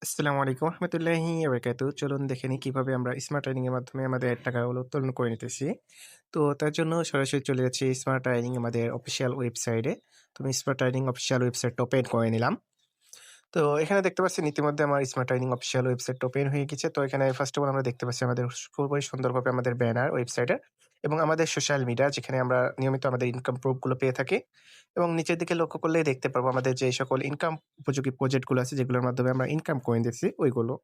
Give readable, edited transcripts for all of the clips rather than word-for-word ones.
আসসালামু আলাইকুম রহমতুল্লাহি ওয়াবারাকাতুহু। চলুন দেখে নিই কিভাবে আমরা স্মার্ট আর্নিং এর মাধ্যমে আমাদের টাকাগুলো উত্তোলন করে নিতেছি। তো তার জন্য সরাসরি চলে যাচ্ছি স্মার্ট আর্নিং আমাদের অফিসিয়াল ওয়েবসাইটে। তো আমি স্মার্ট আর্নিং অফিসিয়াল ওয়েবসাইটটা ওপেন করে নিলাম। তো এখানে দেখতে পাচ্ছেন ইতিমধ্যে আমার স্মার্ট আর্নিং অফিসিয়াল ওয়েবসাইটটা ওপেন হয়ে গেছে। তো এখানে ফার্স্ট অফ অল আমরা দেখতে পাচ্ছি আমাদের খুবই সুন্দরভাবে আমাদের ব্যানার ওয়েবসাইটে এবং আমাদের সোশ্যাল মিডিয়া যেখানে আমরা নিয়মিত আমাদের ইনকাম প্রুফ গুলো পেয়ে থাকি। এবং নিচের দিকে লক্ষ্য করলেই দেখতে পারবো আমাদের যে সকল ইনকাম উপযোগী প্রজেক্ট গুলো আছে যেগুলোর মাধ্যমে আমরা ইনকাম করে নিতেছি ওইগুলো।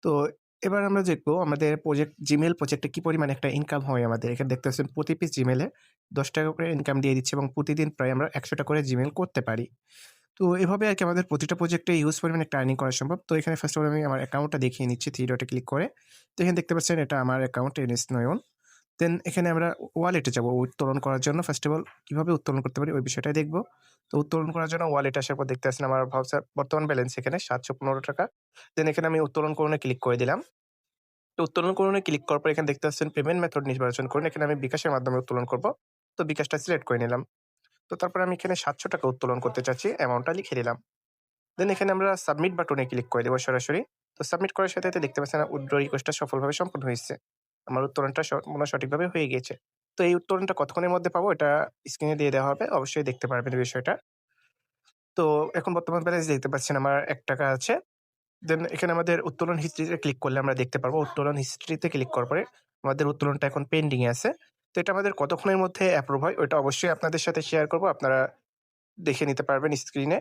তো এবার আমরা দেখবো আমাদের জিমেইল প্রজেক্টে কি পরিমাণে একটা ইনকাম হয় আমাদের। এখানে দেখতে পাচ্ছেন প্রতি পিস জিমেইলে ৳১০ করে ইনকাম দিয়ে দিচ্ছে এবং প্রতিদিন প্রায় আমরা ৳১০০ করে জিমেইল করতে পারি। তো এভাবে আরকি আমাদের প্রতিটা প্রজেক্টে হিউজ পরিমাণে একটা আর্নিং করা সম্ভব। তো এখানে ফার্স্ট অফ অল আমি আমার অ্যাকাউন্টটা দেখিয়ে নিচ্ছি 3 ডটে ক্লিক করে। তো এখানে দেখতে পাচ্ছেন এটা আমার অ্যাকাউন্ট এনএস নয়ন। দেন এখানে আমরা ওয়ালেটে যাবো উত্তোলন করার জন্য। ফার্স্ট অফ অল কিভাবে উত্তোলন করতে পারি ওই বিষয়টাই দেখব। তো উত্তোলন করার জন্য ওয়ালেটে আসার পর দেখতে পাচ্ছেন আমার ভাউচার বর্তমান ব্যালেন্স এখানে ৳৭১৫। দেন এখানে আমি উত্তোলন করণে ক্লিক করে দিলাম। তো উত্তোলন করণে ক্লিক করার পর এখানে দেখতে পাচ্ছেন পেমেন্ট মেথড নির্বাচন করুন। এখানে আমি বিকাশের মাধ্যমে উত্তোলন করব। তো বিকাশটা সিলেক্ট করে নিলাম। তো তারপর আমি এখানে ৳৭০০ উত্তোলন করতে চাচ্ছি। অ্যামাউন্টটা লিখে দিলাম। দেন এখানে আমরা সাবমিট বাটনে ক্লিক করে দেব সরাসরি। তো সাবমিট করার সাথে দেখতে পাচ্ছেন উইথড্র রিকোয়েস্টটা সফলভাবে সম্পন্ন হয়েছে। আমার উত্তোলনটা সম্পূর্ণ সঠিকভাবে হয়ে গিয়েছে। তো এই উত্তোলনটা কতক্ষণের মধ্যে পাবো এটা স্ক্রিনে দিয়ে দেওয়া হবে। অবশ্যই দেখতে পারবেন এই বিষয়টা। তো এখন বর্তমান ব্যালেন্স দেখতে পাচ্ছেন আমার ৳১ আছে। দেন এখানে আমাদের উত্তোলন হিস্ট্রিতে ক্লিক করলে আমরা দেখতে পারবো উত্তোলন হিস্ট্রিতে ক্লিক করার পরে আমাদের উত্তোলনটা এখন পেন্ডিং এ আছে। তো এটা আমাদের কতক্ষণের মধ্যে অ্যাপ্রুভ হয় ওইটা অবশ্যই আপনাদের সাথে শেয়ার করব। আপনারা দেখে নিতে পারবেন স্ক্রিনে।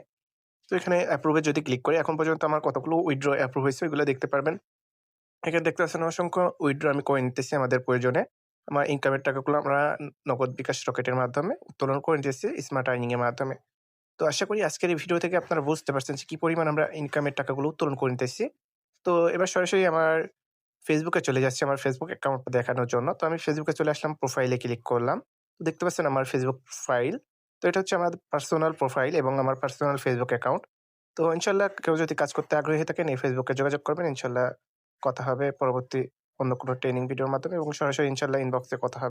তো এখানে অ্যাপ্রুভ এ যদি ক্লিক করি এখন পর্যন্ত আমার কতগুলো উইথড্র অ্যাপ্রুভ হয়েছে ওইগুলো দেখতে পারবেন। এখানে দেখতে পাচ্ছেন অসংখ্য উইথড্র আমি করে নিতেছি আমাদের প্রয়োজনে। আমার ইনকামের টাকাগুলো আমরা নগদ বিকাশ রকেটের মাধ্যমে উত্তোলন করে নিতেছি স্মার্ট আর্নিং এর মাধ্যমে। তো আশা করি আজকের এই ভিডিও থেকে আপনারা বুঝতে পারছেন যে কি পরিমাণ আমরা ইনকামের টাকাগুলো উত্তোলন করে নিতেছি। তো এবার সরাসরি আমার Facebook এ চলে যাচ্ছি আমার Facebook অ্যাকাউন্টটা দেখানোর জন্য। তো আমি Facebook এ চলে আসলাম, প্রোফাইলে ক্লিক করলাম। তো দেখতে পাচ্ছেন আমার Facebook প্রোফাইল। তো এটা হচ্ছে আমার পার্সোনাল প্রোফাইল এবং আমার পার্সোনাল Facebook অ্যাকাউন্ট। তো ইনশাআল্লাহ কেউ যদি কাজ করতে আগ্রহী হয়ে থাকেন এই Facebook এ যোগাযোগ করবেন। ইনশাআল্লাহ কথা হবে পরবর্তী অন্য কোনো ট্রেনিং ভিডিওর মাধ্যমে এবং সরাসরি ইনশাআল্লাহ ইনবক্সে কথা হবে।